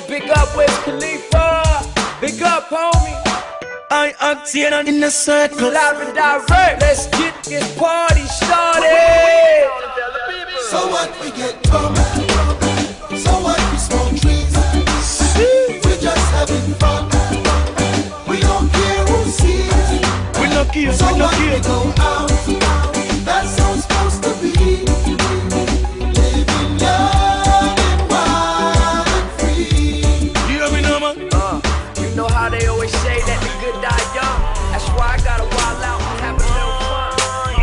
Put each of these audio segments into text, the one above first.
Big up Wiz Khalifa. Big up, homie. I act in a circle. Live and direct. Let's get this party started. So what, we get drunk. So what, we smoke trees. We're just having fun. We don't care who sees. We no care, So we no what, we care. go out. That's how it's supposed to be. Living young and wild and free. You hear me now, man? You know how they always say that the good die young. That's why I gotta wild out and have a little fun.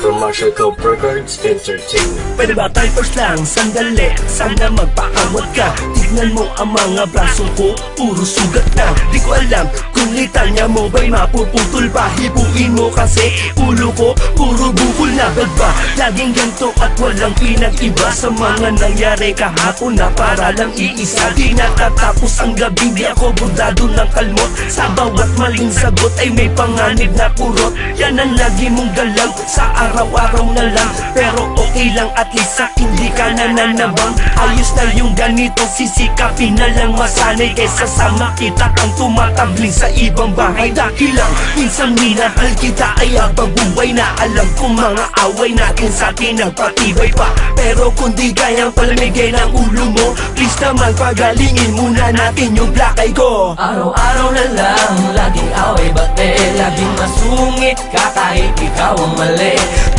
From Marshall Cope Records Entertainment. Pwede ba tayo first lang? Sandali, sana magpakamot ka. Tignan mo ang mga braso ko, puro sugat na. Di ko alam kung litanya mo ba'y mapuputol pa. Hibuin mo kasi ulo ko, puro bukol na ba? Laging ganito at walang pinag-iba sa mga nangyari kahapon na para lang iisa. Di natatapos ang gabi, di ako burdado ng kalmot. Sa bawat maling sagot ay may panganib na kurot. Yan ang lagi mong galang sa araw-araw na lang. Pero okay lang at least sa hindi ka nananabang. Ayos na yung ganito, sisikapin na lang masanay kesa sa makita kang tumatabling sa ibang bahay. Dahil lang minsan minahal kita ay habang buhay na alam kong mga away natin sa atin nagpatibay pa. Pero kung di kayang palamigay ng ulo mo, please naman pagalingin muna natin yung black eye ko. Araw-araw na lang, laging away bate, laging masungit ka kahit ikaw ang mali.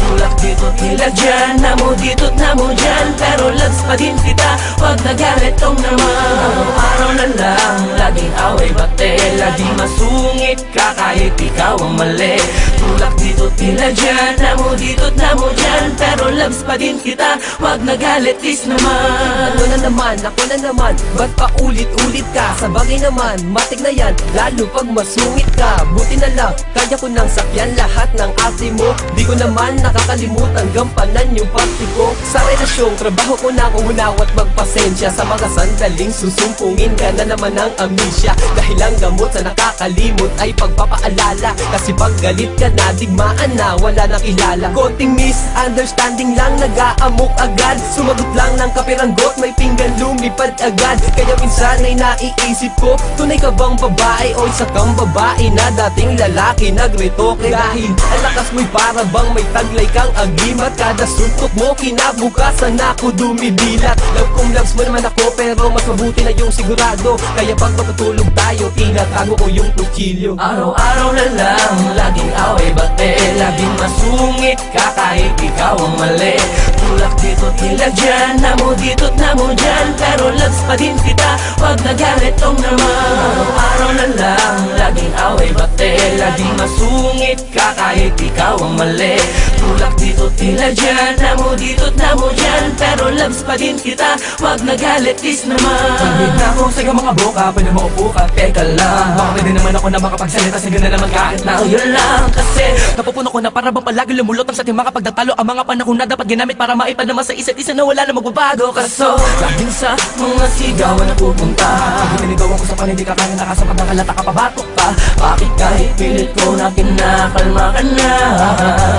Tulak dito tila dyan, namo dito't namo dyan, pero loves pa din kita, wag nagalit tong naman. Araw-araw na lang, laging away bate, laging masungit ka kahit ikaw ang mali. Tulak dito tila dyan, namo dito't namo dyan, pero loves pa din kita, wag nagalit please naman. Ako na naman, ba't pa ulit-ulit ka? Sa bagay naman, matik na yan, lalo pag masungit ka. Buti na lang, kaya ko nang sakyan lahat ng ate mo. Di ko naman nakakalimutan gampanan yung party ko. Sa relasyong trabaho ko na kung hunawat magpasensya. Sa mga sandaling susumpungin ka na naman ng amnesia. Dahil ang gamot sa nakakalimot ay pagpapaalala. Kasi pag galit ka na, digmaan na, wala nang kilala. Konting misunderstanding lang, nag-aamok agad. Sumagot lang ng kapiranggot, may pinggan lumipad agad. Kaya minsan ay naiisip ko, tunay ka bang babae o isa kang babae na dating lalaki nagretoke? Dahil ang lakas mo'y para bang may taglay kang agimat. Kada suntok mo kinabukasan ako dumidilat. Love kong loves mo naman ako, pero mas mabuti na yung sigurado. Kaya pag matutulog tayo, tinatago ko yung tukilyo. Araw-araw na lang, laging away bate, laging masungit ka kahit ikaw ang mali. Tulak dito tila dyan, namo dito't namo dyan, pero loves pa din kita, wag nagalit tong naman. Araw-araw na lang, laging away bate, laging masungit ka kahit ikaw ang mali. Tulak dito tila dyan, namo dito't namo dyan, pero loves pa din kita, wag nagalit please naman. Pagod na ako sa iyong mga boka, pwede maupo ka, teka lang. Baka pwede naman ako na makapagsalita, sige na naman kahit na yun lang. Kasi napupuno ko na para bang palagi lumulutang sa ating mga pagdatalo. Ang mga panahon na dapat ginamit para maipad naman sa isa't isa na wala na magbabago. Kaso laging sa mga sigawan na pupunta, pag tinigawan ko sa pan, hindi ka kaya nakasapat ng halata ka pabatok pa. Bakit kahit pilit ko na kinakalma ka na,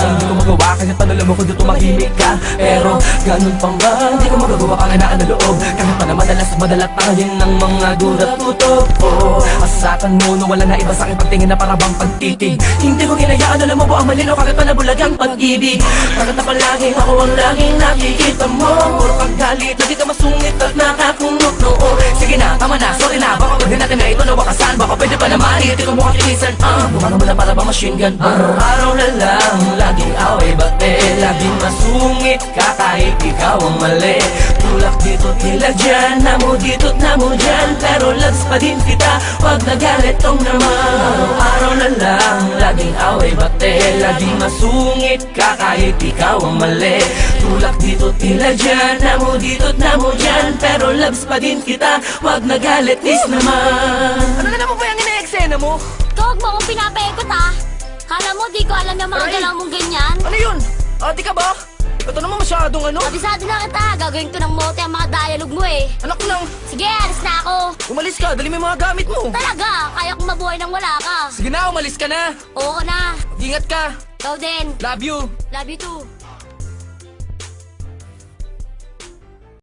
hindi ko magawa kahit panalo mo kung dito mahimik ka. Pero ganun pang ba, hindi ko magagawa panganaan na loob. Kahit pa na madalat tayo ng mga gulat tutok ko. Masasakan mo na wala na iba sa aking pagtingin na para bang pagtitig. Hindi ko hinayaan, alam mo po ang malino kahit pa nabulag ang pag-ibig. Bakit na palagi ako ang laging nakikita mo? Puro paggalit, lagi ka masungit at nakakunok noo. Sige na, tama na, sorry na, baka pag natin na ito na wakasan. Baka pwede pa naman, hindi ko mukhang kinisan. Bumano mo na para bang machine gun. Araw-araw na lang, laging away bate, laging masungit ka kahit ikaw ang mali. Tulak dito tila dyan, namo dito't namo dyan, pero loves pa din kita, wag nagalit tong naman. Araw-araw na lang, laging away bate, laging masungit ka kahit ikaw ang mali. Tulak dito tila dyan, namo dito't namo dyan, pero loves pa din kita, wag nagalit please naman. Ano na naman ba yung ina-eksena mo? Huwag mo akong pinapaikot ha. Kala mo di ko alam yung mga galaw mong ganyan? Ano yun? Ate ka ba? Ito naman masyadong ano? Abisado na kita, gagawin ko ng mote ang mga dialogue mo eh. Anak nang, Sige, alis na ako. umalis ka, dali mo yung mga gamit mo. Talaga, kaya kong mabuhay nang wala ka. Sige na, umalis ka na. Oo na. Ingat ka. Ikaw din. Love you. Love you too.